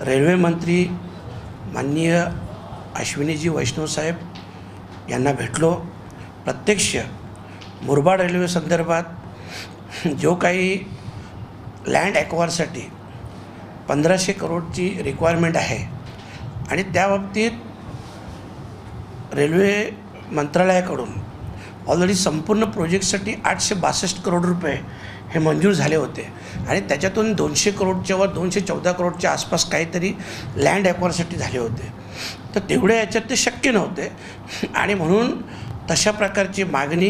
Railway मंत्री माननीय अश्विनीजी वैष्णव साहेब यांना भेटलो। प्रत्यक्ष मुरबाड रेल्वे संदर्भात जो काही लँड ॲक्वायरसाठी 1500 करोडची रिक्वायरमेंट आहे आणि त्या बाबतीत रेल्वे मंत्रालयाकडून ऑलरेडी संपूर्ण प्रोजेक्टसाठी 862 करोड रुपये हे मंजूर झाले होते आणि त्याच्यातून 200 करोडच्या वर 214 करोडच्या आसपास काहीतरी लँड ॲक्वायरसाठी झाले होते। तर तेवढ्या याच्यात ते शक्य नव्हते आणि म्हणून तशा प्रकारची मागणी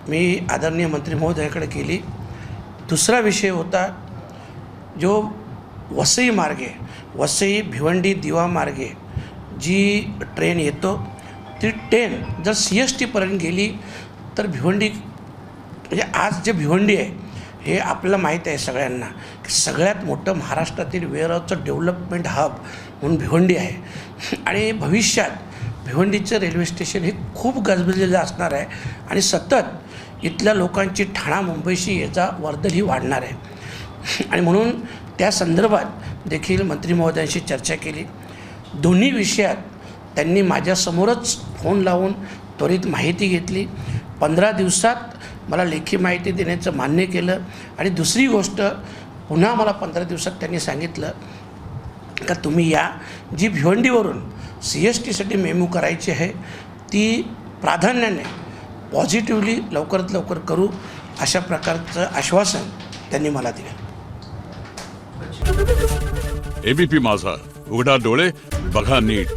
मी आदरणीय मंत्री महोदयाकडे केली। दुसरा विषय होता जो वसई मार्गे, वसई भिवंडी दिवा मार्गे जी ट्रेन येतो ती ट्रेन जर CSTपर्यंत गेली तर भिवंडी म्हणजे आज जे भिवंडी आहे हे आपल्याला माहीत आहे सगळ्यांना की सगळ्यात मोठं महाराष्ट्रातील वेअरहाऊसचं डेव्हलपमेंट हब म्हणून भिवंडी आहे आणि भविष्यात भिवंडीचं रेल्वे स्टेशन हे खूप गजबजलेलं असणार आहे आणि सतत इथल्या लोकांची ठाणा मुंबईशी याचा वर्दळ वाढणार आहे आणि म्हणून त्या संदर्भात देखील मंत्री महोदयांशी चर्चा केली। दोन्ही विषयात त्यांनी माझ्यासमोरच फोन लावून त्वरित माहिती घेतली। 15 दिवसात मला लेखी माहिती देण्याचं मान्य केलं आणि दुसरी गोष्ट पुन्हा मला 15 दिवसात त्यांनी सांगितलं का तुम्ही या जी भिवंडीवरून CSTसाठी मेमू करायची आहे ती प्राधान्याने पॉझिटिव्हली लवकरात लवकर करू अशा प्रकारचं आश्वासन त्यांनी मला दिलं। ABP माझा, उघडा डोळे बघा नीट।